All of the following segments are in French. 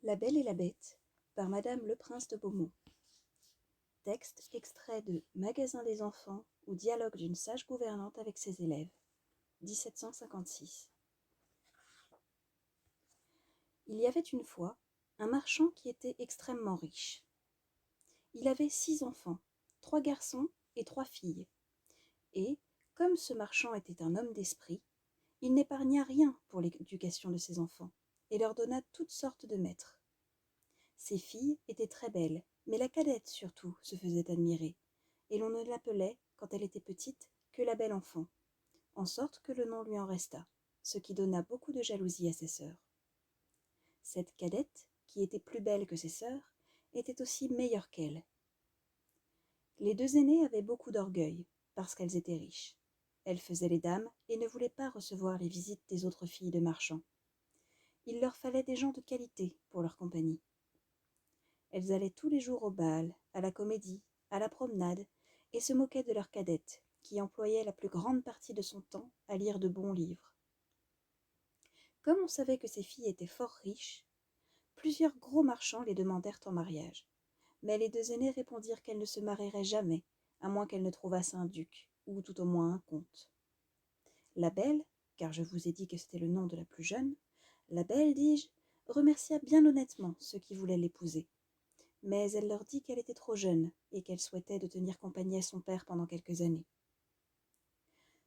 La Belle et la Bête par Madame Le Prince de Beaumont. Texte extrait de Magasin des enfants ou dialogue d'une sage gouvernante avec ses élèves. 1756. Il y avait une fois un marchand qui était extrêmement riche. Il avait 6 enfants, 3 garçons et 3 filles. Et, comme ce marchand était un homme d'esprit, il n'épargna rien pour l'éducation de ses enfants et leur donna toutes sortes de maîtres. Ses filles étaient très belles, mais la cadette surtout se faisait admirer, et l'on ne l'appelait, quand elle était petite, que la belle enfant, en sorte que le nom lui en resta, ce qui donna beaucoup de jalousie à ses sœurs. Cette cadette, qui était plus belle que ses sœurs, était aussi meilleure qu'elle. Les 2 aînées avaient beaucoup d'orgueil, parce qu'elles étaient riches. Elles faisaient les dames et ne voulaient pas recevoir les visites des autres filles de marchands. Il leur fallait des gens de qualité pour leur compagnie. Elles allaient tous les jours au bal, à la comédie, à la promenade, et se moquaient de leur cadette, qui employait la plus grande partie de son temps à lire de bons livres. Comme on savait que ces filles étaient fort riches, plusieurs gros marchands les demandèrent en mariage, mais les 2 aînées répondirent qu'elles ne se marieraient jamais, à moins qu'elles ne trouvassent un duc, ou tout au moins un comte. La belle, car je vous ai dit que c'était le nom de la plus jeune, la belle, dis-je, remercia bien honnêtement ceux qui voulaient l'épouser. Mais elle leur dit qu'elle était trop jeune et qu'elle souhaitait de tenir compagnie à son père pendant quelques années.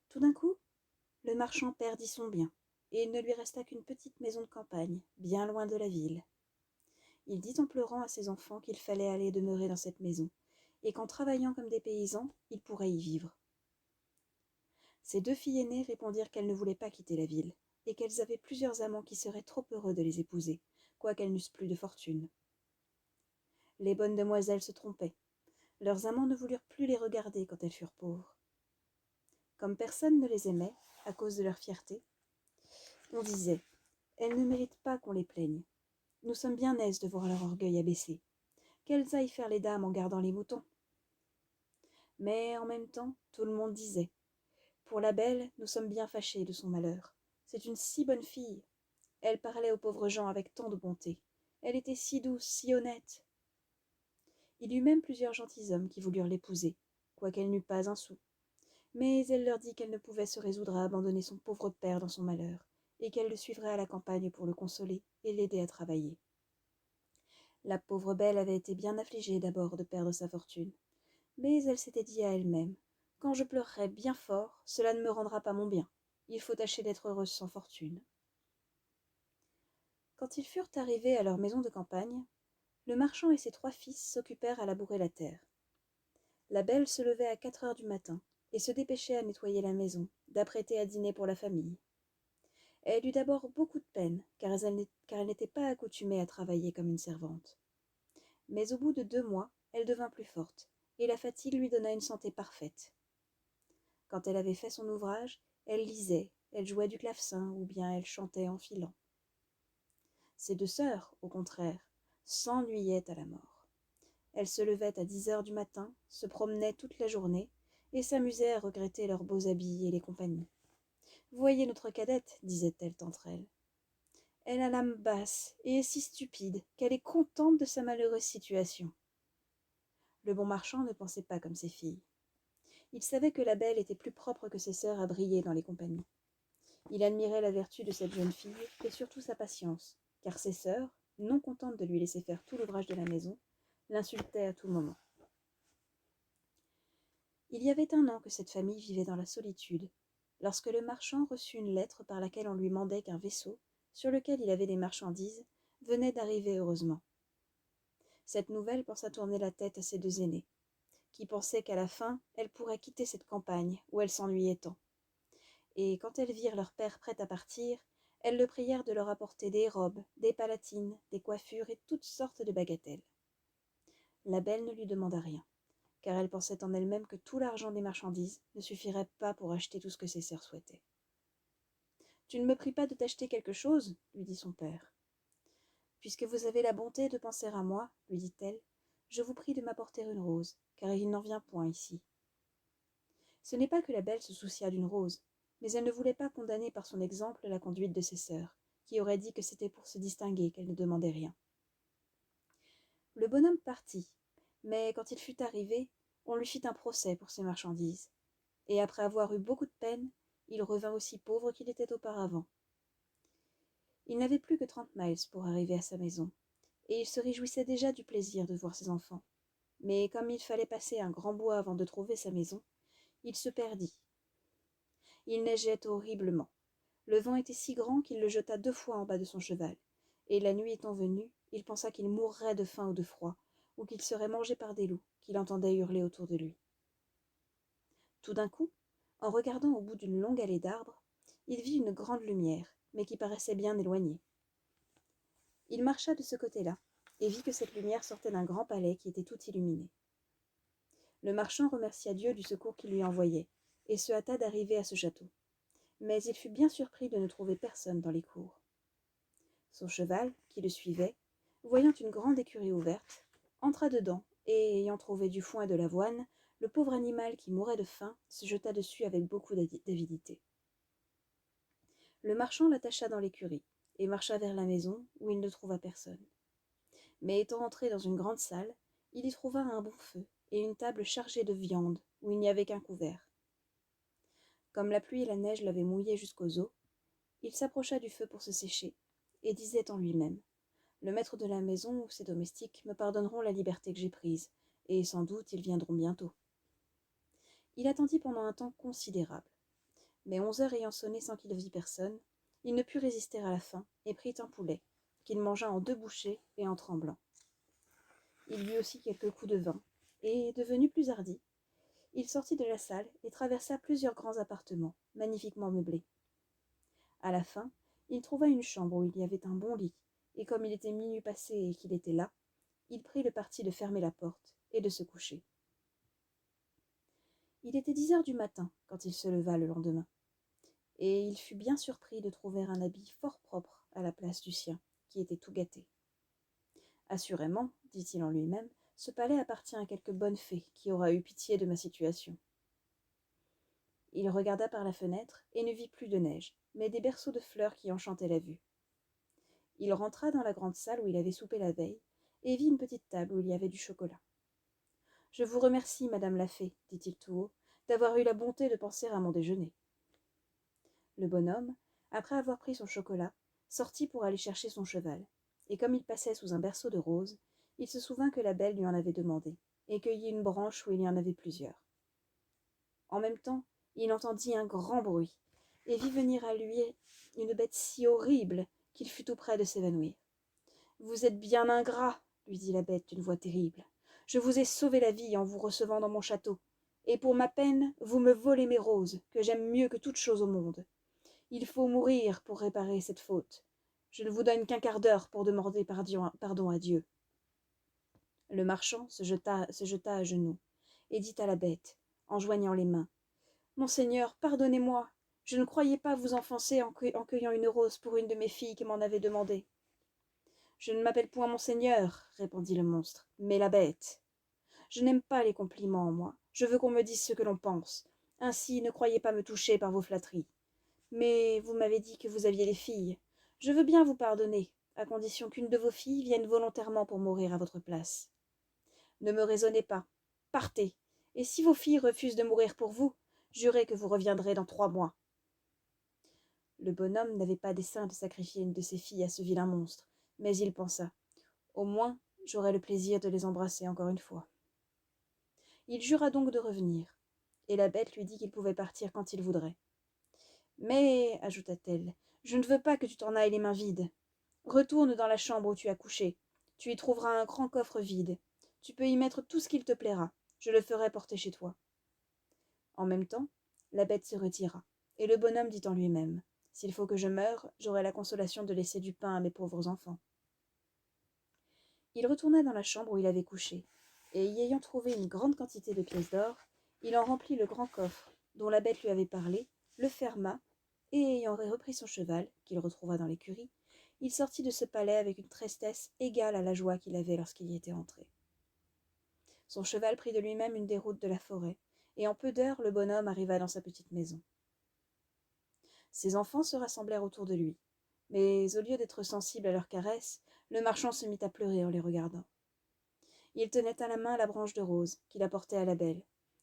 Tout d'un coup, le marchand perdit son bien, et il ne lui resta qu'une petite maison de campagne, bien loin de la ville. Il dit en pleurant à ses enfants qu'il fallait aller demeurer dans cette maison, et qu'en travaillant comme des paysans, ils pourraient y vivre. Ses 2 filles aînées répondirent qu'elles ne voulaient pas quitter la ville, et qu'elles avaient plusieurs amants qui seraient trop heureux de les épouser, quoiqu'elles n'eussent plus de fortune. Les bonnes demoiselles se trompaient. Leurs amants ne voulurent plus les regarder quand elles furent pauvres. Comme personne ne les aimait, à cause de leur fierté, on disait « Elles ne méritent pas qu'on les plaigne. Nous sommes bien aises de voir leur orgueil abaissé. Qu'elles aillent faire les dames en gardant les moutons. » Mais en même temps, tout le monde disait « Pour la belle, nous sommes bien fâchés de son malheur. C'est une si bonne fille. Elle parlait aux pauvres gens avec tant de bonté. Elle était si douce, si honnête. » Il y eut même plusieurs gentilshommes qui voulurent l'épouser, quoiqu'elle n'eût pas un sou. Mais elle leur dit qu'elle ne pouvait se résoudre à abandonner son pauvre père dans son malheur, et qu'elle le suivrait à la campagne pour le consoler et l'aider à travailler. La pauvre belle avait été bien affligée d'abord de perdre sa fortune, mais elle s'était dit à elle-même « Quand je pleurerai bien fort, cela ne me rendra pas mon bien. Il faut tâcher d'être heureuse sans fortune. » Quand ils furent arrivés à leur maison de campagne, le marchand et ses 3 fils s'occupèrent à labourer la terre. La belle se levait à 4 heures du matin et se dépêchait à nettoyer la maison, d'apprêter à dîner pour la famille. Elle eut d'abord beaucoup de peine, car elle n'était pas accoutumée à travailler comme une servante. Mais au bout de 2 mois, elle devint plus forte, et la fatigue lui donna une santé parfaite. Quand elle avait fait son ouvrage, elle lisait, elle jouait du clavecin, ou bien elle chantait en filant. Ses 2 sœurs, au contraire, s'ennuyaient à la mort. Elles se levaient à 10 heures du matin, se promenaient toute la journée, et s'amusaient à regretter leurs beaux habits et les compagnies. « Voyez notre cadette, disaient-elles entre elles. Elle a l'âme basse et est si stupide qu'elle est contente de sa malheureuse situation. » Le bon marchand ne pensait pas comme ses filles. Il savait que la belle était plus propre que ses sœurs à briller dans les compagnies. Il admirait la vertu de cette jeune fille et surtout sa patience, car ses sœurs, non contentes de lui laisser faire tout l'ouvrage de la maison, l'insultaient à tout moment. Il y avait 1 an que cette famille vivait dans la solitude, lorsque le marchand reçut une lettre par laquelle on lui mandait qu'un vaisseau, sur lequel il avait des marchandises, venait d'arriver heureusement. Cette nouvelle pensa tourner la tête à ses 2 aînées, qui pensaient qu'à la fin, elles pourraient quitter cette campagne où elles s'ennuyaient tant. Et quand elles virent leur père prêt à partir, elles le prièrent de leur apporter des robes, des palatines, des coiffures et toutes sortes de bagatelles. La belle ne lui demanda rien, car elle pensait en elle-même que tout l'argent des marchandises ne suffirait pas pour acheter tout ce que ses sœurs souhaitaient. « Tu ne me pries pas de t'acheter quelque chose, lui dit son père. « Puisque vous avez la bonté de penser à moi, lui dit-elle, je vous prie de m'apporter une rose, car il n'en vient point ici. » Ce n'est pas que la belle se souciât d'une rose, mais elle ne voulait pas condamner par son exemple la conduite de ses sœurs, qui auraient dit que c'était pour se distinguer qu'elle ne demandait rien. Le bonhomme partit, mais quand il fut arrivé, on lui fit un procès pour ses marchandises, et après avoir eu beaucoup de peine, il revint aussi pauvre qu'il était auparavant. Il n'avait plus que 30 miles pour arriver à sa maison, et il se réjouissait déjà du plaisir de voir ses enfants. Mais comme il fallait passer un grand bois avant de trouver sa maison, il se perdit. Il neigeait horriblement. Le vent était si grand qu'il le jeta 2 fois en bas de son cheval, et la nuit étant venue, il pensa qu'il mourrait de faim ou de froid, ou qu'il serait mangé par des loups, qu'il entendait hurler autour de lui. Tout d'un coup, en regardant au bout d'une longue allée d'arbres, il vit une grande lumière, mais qui paraissait bien éloignée. Il marcha de ce côté-là, et vit que cette lumière sortait d'un grand palais qui était tout illuminé. Le marchand remercia Dieu du secours qu'il lui envoyait, et se hâta d'arriver à ce château. Mais il fut bien surpris de ne trouver personne dans les cours. Son cheval, qui le suivait, voyant une grande écurie ouverte, entra dedans, et ayant trouvé du foin et de l'avoine, le pauvre animal qui mourait de faim se jeta dessus avec beaucoup d'avidité. Le marchand l'attacha dans l'écurie, et marcha vers la maison, où il ne trouva personne. Mais étant entré dans une grande salle, il y trouva un bon feu, et une table chargée de viande, où il n'y avait qu'un couvert. Comme la pluie et la neige l'avaient mouillé jusqu'aux os, il s'approcha du feu pour se sécher, et disait en lui-même: le maître de la maison ou ses domestiques me pardonneront la liberté que j'ai prise, et sans doute ils viendront bientôt. Il attendit pendant un temps considérable, mais 11 heures ayant sonné sans qu'il vît personne, il ne put résister à la faim, et prit un poulet, qu'il mangea en 2 bouchées et en tremblant. Il but aussi quelques coups de vin, et, devenu plus hardi, il sortit de la salle et traversa plusieurs grands appartements, magnifiquement meublés. À la fin, il trouva une chambre où il y avait un bon lit, et comme il était minuit passé et qu'il était là, il prit le parti de fermer la porte et de se coucher. Il était 10 heures du matin quand il se leva le lendemain, et il fut bien surpris de trouver un habit fort propre à la place du sien, qui était tout gâté. Assurément, dit-il en lui-même, ce palais appartient à quelque bonne fée qui aura eu pitié de ma situation. Il regarda par la fenêtre et ne vit plus de neige, mais des berceaux de fleurs qui enchantaient la vue. Il rentra dans la grande salle où il avait soupé la veille, et vit une petite table où il y avait du chocolat. « Je vous remercie, madame la fée, dit-il tout haut, d'avoir eu la bonté de penser à mon déjeuner. » Le bonhomme, après avoir pris son chocolat, sortit pour aller chercher son cheval, et comme il passait sous un berceau de roses, il se souvint que la belle lui en avait demandé, et cueillit une branche où il y en avait plusieurs. En même temps, il entendit un grand bruit, et vit venir à lui une bête si horrible qu'il fut tout près de s'évanouir. « Vous êtes bien ingrat, lui dit la bête d'une voix terrible. Je vous ai sauvé la vie en vous recevant dans mon château, et pour ma peine, vous me volez mes roses, que j'aime mieux que toute chose au monde. Il faut mourir pour réparer cette faute. Je ne vous donne qu'un quart d'heure pour demander pardon à Dieu. » Le marchand se jeta à genoux, et dit à la bête, en joignant les mains: « Monseigneur, pardonnez-moi, je ne croyais pas vous offenser en cueillant une rose pour une de mes filles qui m'en avait demandé. » « Je ne m'appelle point Monseigneur, répondit le monstre, mais la bête. Je n'aime pas les compliments, moi. Je veux qu'on me dise ce que l'on pense. Ainsi, ne croyez pas me toucher par vos flatteries. Mais vous m'avez dit que vous aviez des filles. Je veux bien vous pardonner, à condition qu'une de vos filles vienne volontairement pour mourir à votre place. Ne me raisonnez pas. Partez, et si vos filles refusent de mourir pour vous, jurez que vous reviendrez dans 3 mois. » Le bonhomme n'avait pas dessein de sacrifier une de ses filles à ce vilain monstre, mais il pensa: au moins, j'aurai le plaisir de les embrasser encore une fois. Il jura donc de revenir, et la bête lui dit qu'il pouvait partir quand il voudrait. « Mais, ajouta-t-elle, je ne veux pas que tu t'en ailles les mains vides. Retourne dans la chambre où tu as couché. Tu y trouveras un grand coffre vide. Tu peux y mettre tout ce qu'il te plaira. Je le ferai porter chez toi. » En même temps, la bête se retira, et le bonhomme dit en lui-même: « S'il faut que je meure, j'aurai la consolation de laisser du pain à mes pauvres enfants. » Il retourna dans la chambre où il avait couché, et y ayant trouvé une grande quantité de pièces d'or, il en remplit le grand coffre dont la bête lui avait parlé, le ferma, et ayant repris son cheval, qu'il retrouva dans l'écurie, il sortit de ce palais avec une tristesse égale à la joie qu'il avait lorsqu'il y était entré. Son cheval prit de lui-même une des routes de la forêt, et en peu d'heures le bonhomme arriva dans sa petite maison. Ses enfants se rassemblèrent autour de lui, mais au lieu d'être sensible à leurs caresses, le marchand se mit à pleurer en les regardant. Il tenait à la main la branche de rose qu'il apportait à la belle.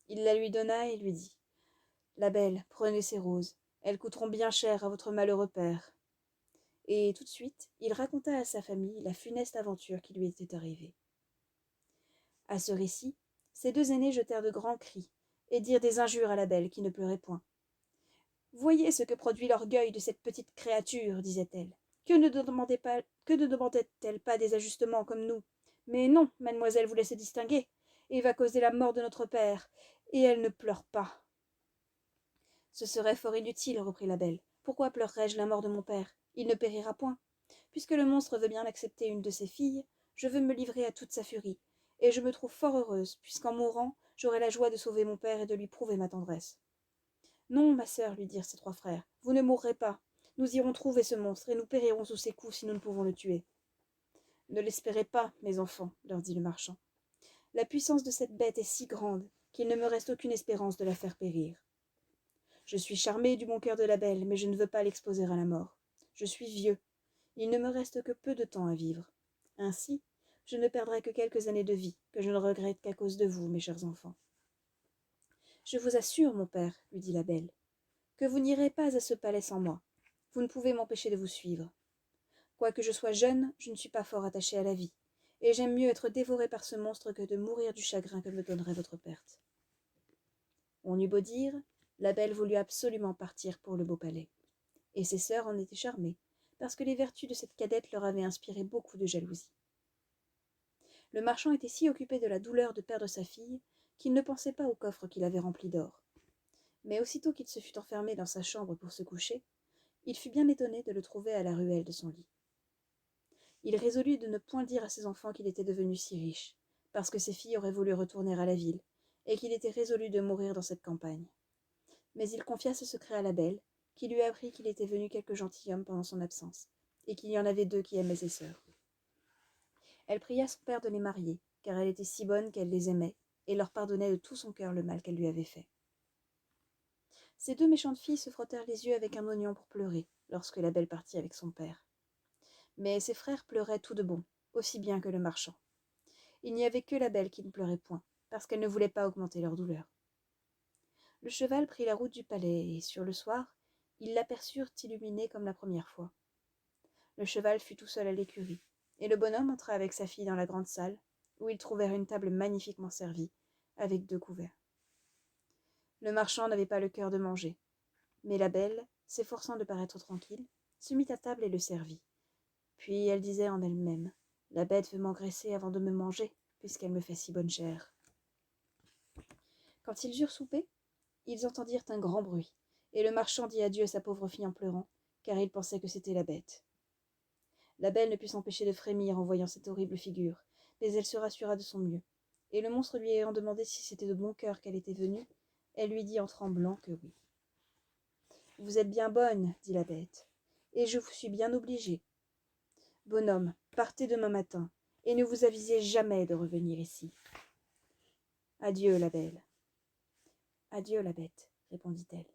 Il la lui donna et lui dit: La belle, prenez ces roses, elles coûteront bien cher à votre malheureux père. Et tout de suite, il raconta à sa famille la funeste aventure qui lui était arrivée. À ce récit, ses deux aînés jetèrent de grands cris et dirent des injures à la belle qui ne pleurait point. Voyez ce que produit l'orgueil de cette petite créature, disait-elle. Que ne demandait-elle pas des ajustements comme nous? Mais non, mademoiselle voulait se distinguer, et va causer la mort de notre père, et elle ne pleure pas. Ce serait fort inutile, reprit la belle. Pourquoi pleurerais-je la mort de mon père? Il ne périra point. Puisque le monstre veut bien accepter une de ses filles, je veux me livrer à toute sa furie, et je me trouve fort heureuse, puisqu'en mourant, j'aurai la joie de sauver mon père et de lui prouver ma tendresse. Non, ma sœur, lui dirent ses trois frères, vous ne mourrez pas. Nous irons trouver ce monstre, et nous périrons sous ses coups si nous ne pouvons le tuer. Ne l'espérez pas, mes enfants, leur dit le marchand. La puissance de cette bête est si grande qu'il ne me reste aucune espérance de la faire périr. Je suis charmé du bon cœur de la belle, mais je ne veux pas l'exposer à la mort. Je suis vieux. Il ne me reste que peu de temps à vivre. Ainsi, je ne perdrai que quelques années de vie, que je ne regrette qu'à cause de vous, mes chers enfants. Je vous assure, mon père, lui dit la belle, que vous n'irez pas à ce palais sans moi. Vous ne pouvez m'empêcher de vous suivre. Quoique je sois jeune, je ne suis pas fort attachée à la vie, et j'aime mieux être dévorée par ce monstre que de mourir du chagrin que me donnerait votre perte. On eut beau dire, la belle voulut absolument partir pour le beau palais, et ses sœurs en étaient charmées, parce que les vertus de cette cadette leur avaient inspiré beaucoup de jalousie. Le marchand était si occupé de la douleur de perdre sa fille qu'il ne pensait pas au coffre qu'il avait rempli d'or. Mais aussitôt qu'il se fut enfermé dans sa chambre pour se coucher, il fut bien étonné de le trouver à la ruelle de son lit. Il résolut de ne point dire à ses enfants qu'il était devenu si riche, parce que ses filles auraient voulu retourner à la ville, et qu'il était résolu de mourir dans cette campagne. Mais il confia ce secret à la belle, qui lui apprit qu'il était venu quelques gentilshommes pendant son absence, et qu'il y en avait 2 qui aimaient ses sœurs. Elle pria son père de les marier, car elle était si bonne qu'elle les aimait, et leur pardonnait de tout son cœur le mal qu'elle lui avait fait. Ces 2 méchantes filles se frottèrent les yeux avec un oignon pour pleurer, lorsque la belle partit avec son père. Mais ses frères pleuraient tout de bon, aussi bien que le marchand. Il n'y avait que la belle qui ne pleurait point, parce qu'elle ne voulait pas augmenter leur douleur. Le cheval prit la route du palais, et sur le soir, ils l'aperçurent illuminé comme la première fois. Le cheval fut tout seul à l'écurie, et le bonhomme entra avec sa fille dans la grande salle, où ils trouvèrent une table magnifiquement servie, avec 2 couverts. Le marchand n'avait pas le cœur de manger, mais la belle, s'efforçant de paraître tranquille, se mit à table et le servit. Puis elle disait en elle-même: La bête veut m'engraisser avant de me manger, puisqu'elle me fait si bonne chère. Quand ils eurent soupé, ils entendirent un grand bruit, et le marchand dit adieu à sa pauvre fille en pleurant, car il pensait que c'était la bête. La belle ne put s'empêcher de frémir en voyant cette horrible figure, mais elle se rassura de son mieux, et le monstre lui ayant demandé si c'était de bon cœur qu'elle était venue, elle lui dit en tremblant que oui. « Vous êtes bien bonne, dit la bête, et je vous suis bien obligée. Bonhomme, partez demain matin, et ne vous avisez jamais de revenir ici. Adieu, la belle. Adieu, la bête, répondit-elle.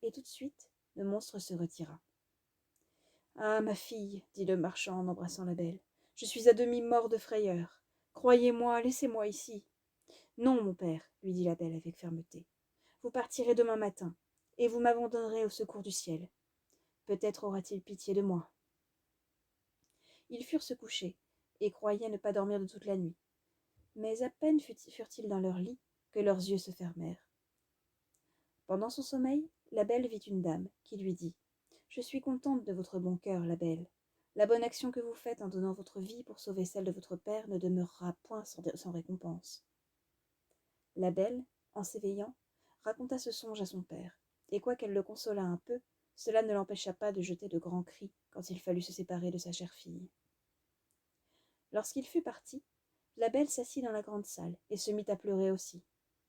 Et tout de suite, le monstre se retira. Ah, ma fille, dit le marchand en embrassant la belle, je suis à demi mort de frayeur. Croyez-moi, laissez-moi ici. Non, mon père, lui dit la belle avec fermeté. Vous partirez demain matin, et vous m'abandonnerez au secours du ciel. Peut-être aura-t-il pitié de moi. Ils furent se coucher, et croyaient ne pas dormir de toute la nuit. Mais à peine furent-ils dans leur lit que leurs yeux se fermèrent. Pendant son sommeil, la belle vit une dame, qui lui dit: Je suis contente de votre bon cœur, la belle. La bonne action que vous faites en donnant votre vie pour sauver celle de votre père ne demeurera point sans récompense. La belle, en s'éveillant, raconta ce songe à son père, et quoiqu'elle le consolât un peu, cela ne l'empêcha pas de jeter de grands cris quand il fallut se séparer de sa chère fille. Lorsqu'il fut parti, la belle s'assit dans la grande salle et se mit à pleurer aussi,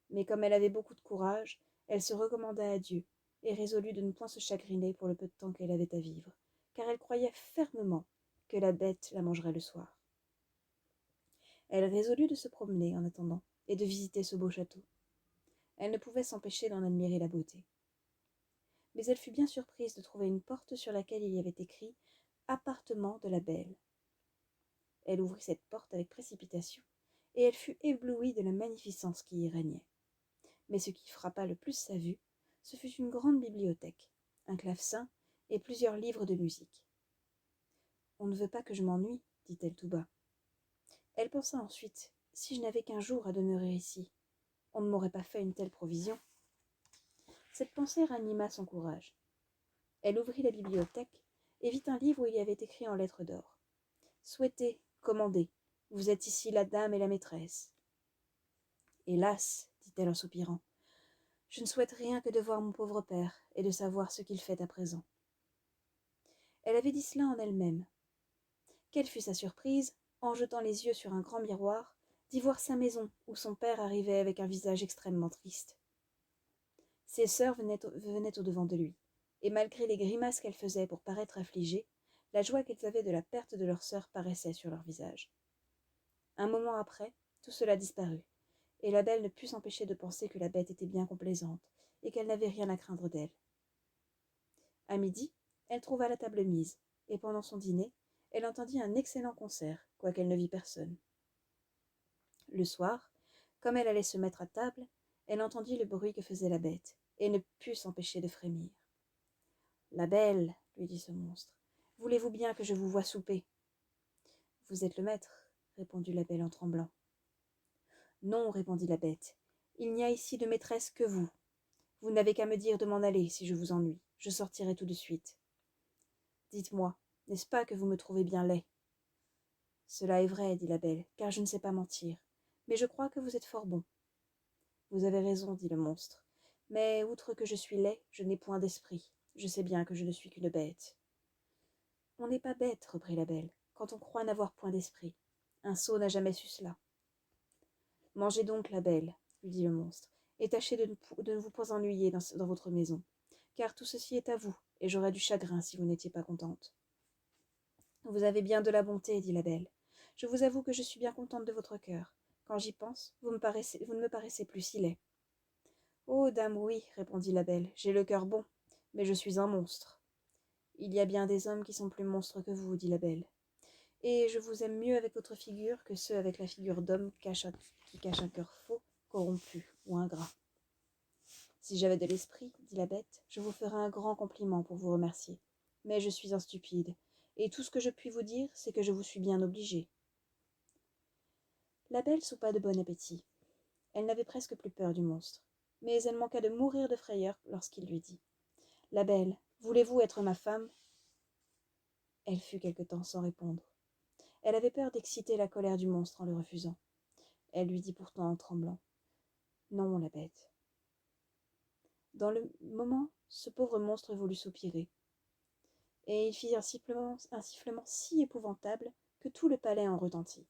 mais comme elle avait beaucoup de courage, elle se recommanda à Dieu et résolut de ne point se chagriner pour le peu de temps qu'elle avait à vivre, car elle croyait fermement que la bête la mangerait le soir. Elle résolut de se promener en attendant et de visiter ce beau château. Elle ne pouvait s'empêcher d'en admirer la beauté. Mais elle fut bien surprise de trouver une porte sur laquelle il y avait écrit « Appartement de la belle ». Elle ouvrit cette porte avec précipitation, et elle fut éblouie de la magnificence qui y régnait. Mais ce qui frappa le plus sa vue, ce fut une grande bibliothèque, un clavecin et plusieurs livres de musique. « On ne veut pas que je m'ennuie, dit-elle tout bas. Elle pensa ensuite, si je n'avais qu'un jour à demeurer ici, on ne m'aurait pas fait une telle provision. Cette pensée ranima son courage. Elle ouvrit la bibliothèque et vit un livre où il y avait écrit en lettres d'or. « Souhaitez, commandez, vous êtes ici la dame et la maîtresse. » « Hélas, dit-elle en soupirant, je ne souhaite rien que de voir mon pauvre père et de savoir ce qu'il fait à présent. » Elle avait dit cela en elle-même. Quelle fut sa surprise, en jetant les yeux sur un grand miroir, d'y voir sa maison où son père arrivait avec un visage extrêmement triste. Ses sœurs venaient au-devant de lui, et malgré les grimaces qu'elles faisaient pour paraître affligées, la joie qu'elles avaient de la perte de leur sœur paraissait sur leur visage. Un moment après, tout cela disparut, et la belle ne put s'empêcher de penser que la bête était bien complaisante, et qu'elle n'avait rien à craindre d'elle. À midi, elle trouva la table mise, et pendant son dîner, elle entendit un excellent concert, quoiqu'elle ne vît personne. Le soir, comme elle allait se mettre à table, elle entendit le bruit que faisait la bête, et ne put s'empêcher de frémir. « La belle, lui dit ce monstre, voulez-vous bien que je vous voie souper ?»« Vous êtes le maître, répondit la belle en tremblant. »« Non, répondit la bête, il n'y a ici de maîtresse que vous. Vous n'avez qu'à me dire de m'en aller si je vous ennuie, je sortirai tout de suite. Dites-moi, n'est-ce pas que vous me trouvez bien laid ? » Cela est vrai, dit la belle, car je ne sais pas mentir, mais je crois que vous êtes fort bon. Vous avez raison, dit le monstre, mais outre que je suis laid, je n'ai point d'esprit, je sais bien que je ne suis qu'une bête. On n'est pas bête, reprit la belle, quand on croit n'avoir point d'esprit. Un sot n'a jamais su cela. Mangez donc, la belle, lui dit le monstre, et tâchez de ne vous pas ennuyer dans votre maison, car tout ceci est à vous, et j'aurais du chagrin si vous n'étiez pas contente. Vous avez bien de la bonté, dit la belle. Je vous avoue que je suis bien contente de votre cœur. Quand j'y pense, vous ne me paraissez plus si laid. Oh, dame, oui, répondit la belle, j'ai le cœur bon, mais je suis un monstre. Il y a bien des hommes qui sont plus monstres que vous, dit la belle, et je vous aime mieux avec votre figure que ceux avec la figure d'homme qui cache un cœur faux, corrompu ou ingrat. Si j'avais de l'esprit, dit la bête, je vous ferais un grand compliment pour vous remercier, mais je suis un stupide, et tout ce que je puis vous dire, c'est que je vous suis bien obligée. La belle soupa de bon appétit. Elle n'avait presque plus peur du monstre, mais elle manqua de mourir de frayeur lorsqu'il lui dit « La belle, voulez-vous être ma femme ?» Elle fut quelque temps sans répondre. Elle avait peur d'exciter la colère du monstre en le refusant. Elle lui dit pourtant en tremblant « Non, la bête. » Dans le moment, ce pauvre monstre voulut soupirer, et il fit un sifflement si épouvantable que tout le palais en retentit.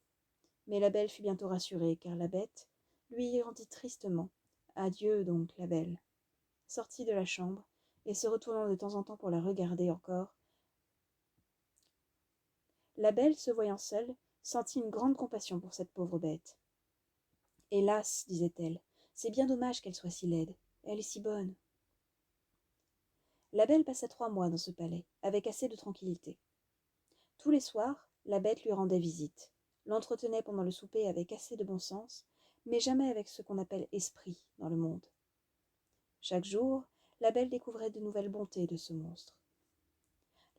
Mais la belle fut bientôt rassurée, car la bête lui rendit tristement « Adieu donc, la belle », sortit de la chambre, et se retournant de temps en temps pour la regarder encore, la belle, se voyant seule, sentit une grande compassion pour cette pauvre bête. « Hélas, disait-elle, c'est bien dommage qu'elle soit si laide, elle est si bonne. » La belle passa 3 mois dans ce palais, avec assez de tranquillité. Tous les soirs, la bête lui rendait visite, l'entretenait pendant le souper avec assez de bon sens, mais jamais avec ce qu'on appelle esprit dans le monde. Chaque jour, la belle découvrait de nouvelles bontés de ce monstre.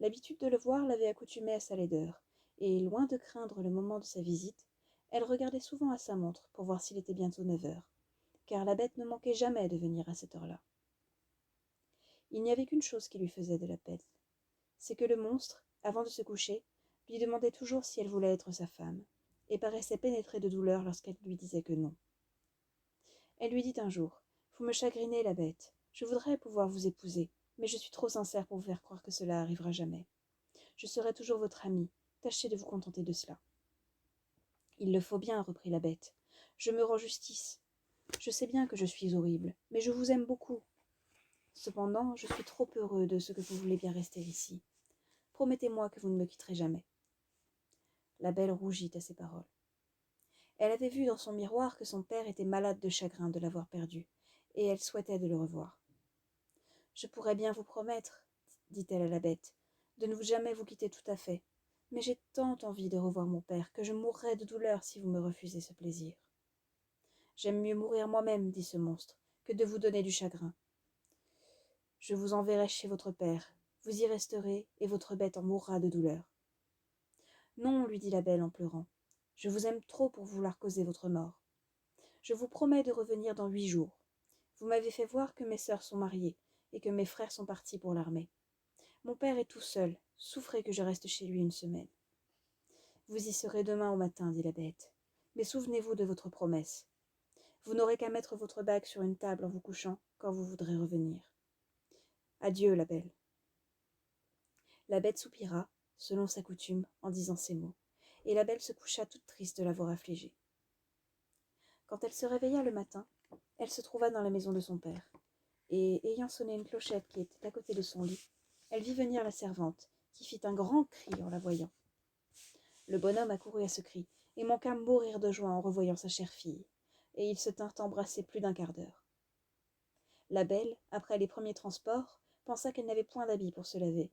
L'habitude de le voir l'avait accoutumée à sa laideur, et, loin de craindre le moment de sa visite, elle regardait souvent à sa montre pour voir s'il était bientôt 9 heures, car la bête ne manquait jamais de venir à cette heure-là. Il n'y avait qu'une chose qui lui faisait de la peine, c'est que le monstre, avant de se coucher, lui demandait toujours si elle voulait être sa femme, et paraissait pénétré de douleur lorsqu'elle lui disait que non. Elle lui dit un jour « Vous me chagrinez, la bête, je voudrais pouvoir vous épouser, mais je suis trop sincère pour vous faire croire que cela arrivera jamais. Je serai toujours votre amie, tâchez de vous contenter de cela. » « Il le faut bien, reprit la bête, je me rends justice. Je sais bien que je suis horrible, mais je vous aime beaucoup. Cependant, je suis trop heureux de ce que vous voulez bien rester ici. Promettez-moi que vous ne me quitterez jamais. » La belle rougit à ces paroles. Elle avait vu dans son miroir que son père était malade de chagrin de l'avoir perdu, et elle souhaitait de le revoir. « Je pourrais bien vous promettre, dit-elle à la bête, de ne jamais vous quitter tout à fait, Mais j'ai tant envie de revoir mon père que je mourrais de douleur si vous me refusez ce plaisir. J'aime mieux mourir moi-même, dit ce monstre, que de vous donner du chagrin. Je vous enverrai chez votre père, vous y resterez, et votre bête en mourra de douleur. Non, lui dit la belle en pleurant, je vous aime trop pour vouloir causer votre mort. Je vous promets de revenir dans 8 jours. Vous m'avez fait voir que mes sœurs sont mariées, et que mes frères sont partis pour l'armée. Mon père est tout seul, souffrez que je reste chez lui 1 semaine. Vous y serez demain au matin, dit la bête, mais souvenez-vous de votre promesse. Vous n'aurez qu'à mettre votre bague sur une table en vous couchant quand vous voudrez revenir. Adieu, la belle. La bête soupira, selon sa coutume, en disant ces mots, et la belle se coucha toute triste de l'avoir affligée. Quand elle se réveilla le matin, elle se trouva dans la maison de son père, et, ayant sonné une clochette qui était à côté de son lit, elle vit venir la servante, qui fit un grand cri en la voyant. Le bonhomme accourut à ce cri, et manqua mourir de joie en revoyant sa chère fille, et ils se tinrent embrassés plus d'1 quart d'heure. La belle, après les premiers transports, pensa qu'elle n'avait point d'habit pour se lever.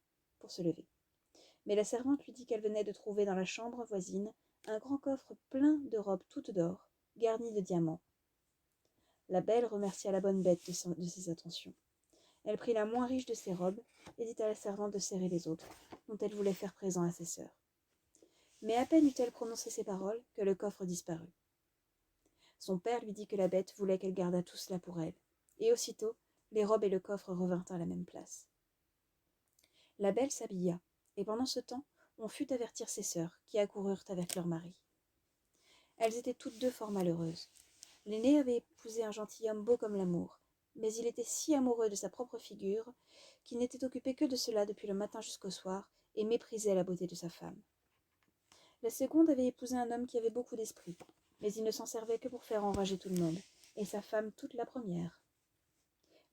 Mais la servante lui dit qu'elle venait de trouver dans la chambre voisine un grand coffre plein de robes toutes d'or, garnies de diamants. La belle remercia la bonne bête de ses attentions. Elle prit la moins riche de ses robes et dit à la servante de serrer les autres, dont elle voulait faire présent à ses sœurs. Mais à peine eut-elle prononcé ces paroles que le coffre disparut. Son père lui dit que la bête voulait qu'elle gardât tout cela pour elle, et aussitôt les robes et le coffre revinrent à la même place. La belle s'habilla, et pendant ce temps, on fut avertir ses sœurs, qui accoururent avec leurs maris. Elles étaient toutes 2 fort malheureuses. L'aînée avait épousé un gentilhomme beau comme l'amour, mais il était si amoureux de sa propre figure qu'il n'était occupé que de cela depuis le matin jusqu'au soir, et méprisait la beauté de sa femme. La seconde avait épousé un homme qui avait beaucoup d'esprit, mais il ne s'en servait que pour faire enrager tout le monde, et sa femme toute la première.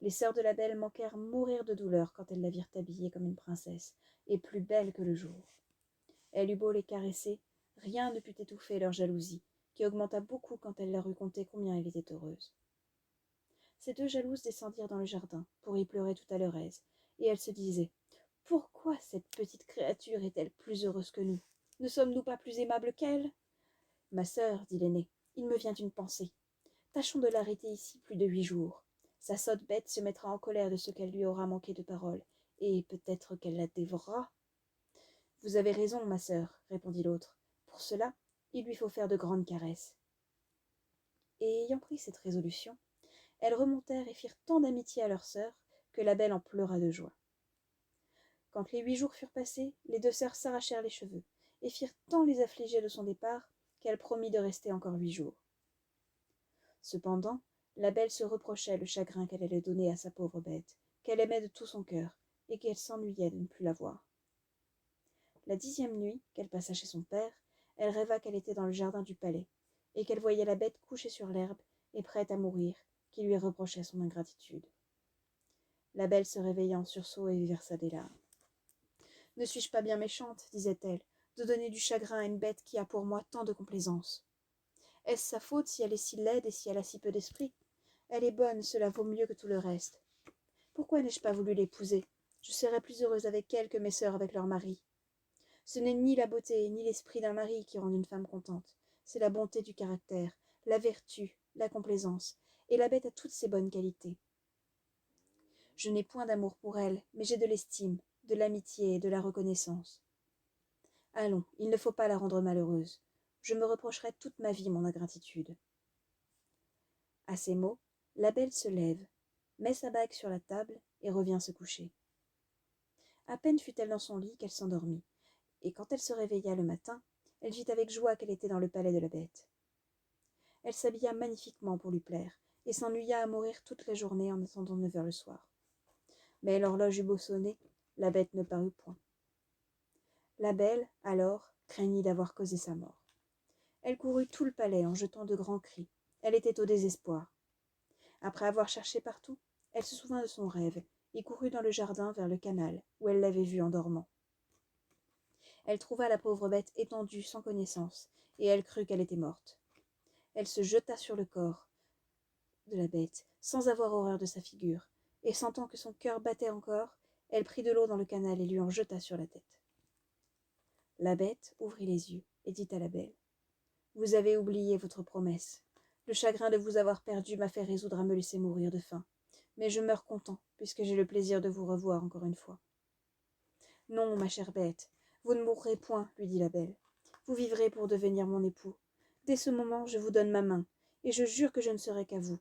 Les sœurs de la belle manquèrent mourir de douleur quand elles la virent habillée comme une princesse, et plus belle que le jour. Elle eut beau les caresser, rien ne put étouffer leur jalousie, qui augmenta beaucoup quand elle leur eut conté combien elle était heureuse. Ces 2 jalouses descendirent dans le jardin, pour y pleurer tout à leur aise, et elles se disaient « Pourquoi cette petite créature est-elle plus heureuse que nous? Ne sommes-nous pas plus aimables qu'elle ?» Ma sœur, dit l'aînée, il me vient une pensée. Tâchons de l'arrêter ici plus de 8 jours. Sa sotte bête se mettra en colère de ce qu'elle lui aura manqué de parole, et peut-être qu'elle la dévorera. Vous avez raison, ma sœur, répondit l'autre. Pour cela, il lui faut faire de grandes caresses. Et ayant pris cette résolution, elles remontèrent et firent tant d'amitié à leur sœur que la belle en pleura de joie. Quand les 8 jours furent passés, les 2 sœurs s'arrachèrent les cheveux, et firent tant les affliger de son départ, qu'elle promit de rester encore 8 jours. Cependant, la belle se reprochait le chagrin qu'elle allait donner à sa pauvre bête, qu'elle aimait de tout son cœur, et qu'elle s'ennuyait de ne plus la voir. La 10e nuit, qu'elle passa chez son père, elle rêva qu'elle était dans le jardin du palais, et qu'elle voyait la bête couchée sur l'herbe, et prête à mourir, qui lui reprochait son ingratitude. La belle se réveilla en sursaut et versa des larmes. « Ne suis-je pas bien méchante, disait-elle, de donner du chagrin à une bête qui a pour moi tant de complaisance? Est-ce sa faute si elle est si laide et si elle a si peu d'esprit? Elle est bonne, cela vaut mieux que tout le reste. Pourquoi n'ai-je pas voulu l'épouser? Je serais plus heureuse avec elle que mes sœurs avec leurs maris. Ce n'est ni la beauté ni l'esprit d'un mari qui rendent une femme contente, c'est la bonté du caractère, la vertu, la complaisance, et la bête a toutes ces bonnes qualités. Je n'ai point d'amour pour elle, mais j'ai de l'estime, de l'amitié et de la reconnaissance. Allons, il ne faut pas la rendre malheureuse. Je me reprocherai toute ma vie mon ingratitude. » À ces mots, la belle se lève, met sa bague sur la table et revient se coucher. À peine fut-elle dans son lit qu'elle s'endormit, et quand elle se réveilla le matin, elle vit avec joie qu'elle était dans le palais de la bête. Elle s'habilla magnifiquement pour lui plaire, et s'ennuya à mourir toute la journée en attendant 9 heures le soir. Mais l'horloge eut beau sonner, la bête ne parut point. La belle, alors, craignit d'avoir causé sa mort. Elle courut tout le palais en jetant de grands cris. Elle était au désespoir. Après avoir cherché partout, elle se souvint de son rêve et courut dans le jardin vers le canal, où elle l'avait vue en dormant. Elle trouva la pauvre bête étendue sans connaissance, et elle crut qu'elle était morte. Elle se jeta sur le corps de la bête, sans avoir horreur de sa figure, et sentant que son cœur battait encore, elle prit de l'eau dans le canal et lui en jeta sur la tête. La bête ouvrit les yeux et dit à la belle: Vous avez oublié votre promesse. Le chagrin de vous avoir perdu m'a fait résoudre à me laisser mourir de faim. Mais je meurs content, puisque j'ai le plaisir de vous revoir encore une fois. Non, ma chère bête, vous ne mourrez point, lui dit la belle. Vous vivrez pour devenir mon époux. Dès ce moment, je vous donne ma main, et je jure que je ne serai qu'à vous.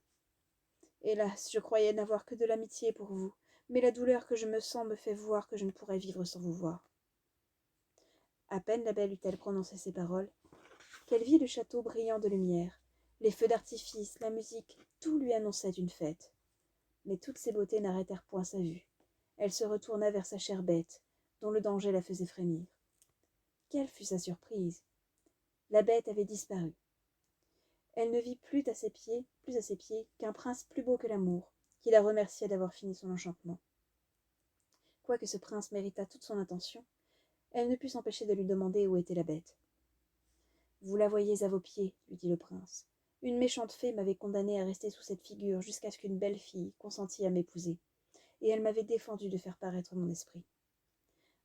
Hélas, je croyais n'avoir que de l'amitié pour vous, mais la douleur que je me sens me fait voir que je ne pourrai vivre sans vous voir. À peine la belle eut-elle prononcé ces paroles, qu'elle vit le château brillant de lumière, les feux d'artifice, la musique, tout lui annonçait une fête. Mais toutes ces beautés n'arrêtèrent point sa vue. Elle se retourna vers sa chère bête, dont le danger la faisait frémir. Quelle fut sa surprise! La bête avait disparu. Elle ne vit plus à ses pieds qu'un prince plus beau que l'amour, qui la remerciait d'avoir fini son enchantement. Quoique ce prince méritât toute son attention, elle ne put s'empêcher de lui demander où était la bête. Vous la voyez à vos pieds, lui dit le prince. Une méchante fée m'avait condamné à rester sous cette figure jusqu'à ce qu'une belle fille consentît à m'épouser, et elle m'avait défendu de faire paraître mon esprit.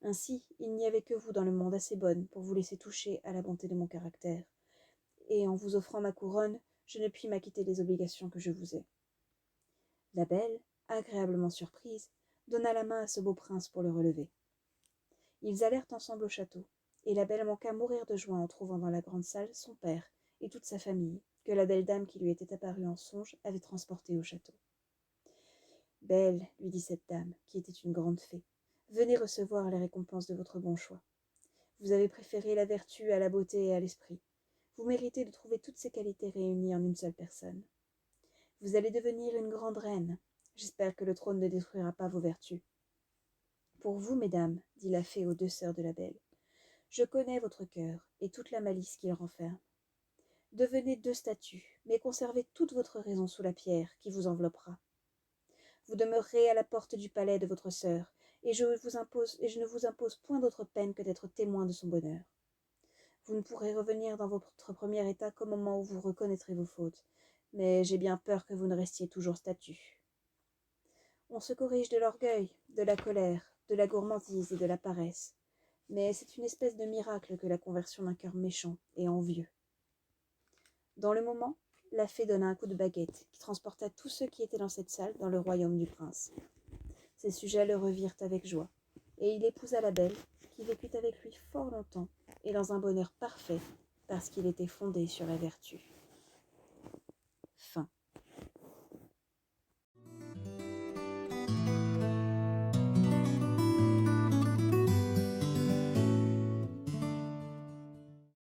Ainsi, il n'y avait que vous dans le monde assez bonne pour vous laisser toucher à la bonté de mon caractère, et en vous offrant ma couronne, je ne puis m'acquitter des obligations que je vous ai. La belle, agréablement surprise, donna la main à ce beau prince pour le relever. Ils allèrent ensemble au château, et la belle manqua mourir de joie en trouvant dans la grande salle son père et toute sa famille, que la belle dame qui lui était apparue en songe avait transportée au château. Belle, lui dit cette dame, qui était une grande fée, venez recevoir les récompenses de votre bon choix. Vous avez préféré la vertu à la beauté et à l'esprit. Vous méritez de trouver toutes ces qualités réunies en une seule personne. Vous allez devenir une grande reine. J'espère que le trône ne détruira pas vos vertus. Pour vous, mesdames, dit la fée aux deux sœurs de la belle, je connais votre cœur et toute la malice qu'il renferme. Devenez deux statues, mais conservez toute votre raison sous la pierre qui vous enveloppera. Vous demeurerez à la porte du palais de votre sœur, et je ne vous impose point d'autre peine que d'être témoin de son bonheur. Vous ne pourrez revenir dans votre premier état qu'au moment où vous reconnaîtrez vos fautes, mais j'ai bien peur que vous ne restiez toujours statue. On se corrige de l'orgueil, de la colère, de la gourmandise et de la paresse, mais c'est une espèce de miracle que la conversion d'un cœur méchant et envieux. Dans le moment, la fée donna un coup de baguette qui transporta tous ceux qui étaient dans cette salle dans le royaume du prince. Ses sujets le revirent avec joie, et il épousa la belle, qui vécut avec lui fort longtemps, et dans un bonheur parfait, parce qu'il était fondé sur la vertu. Fin.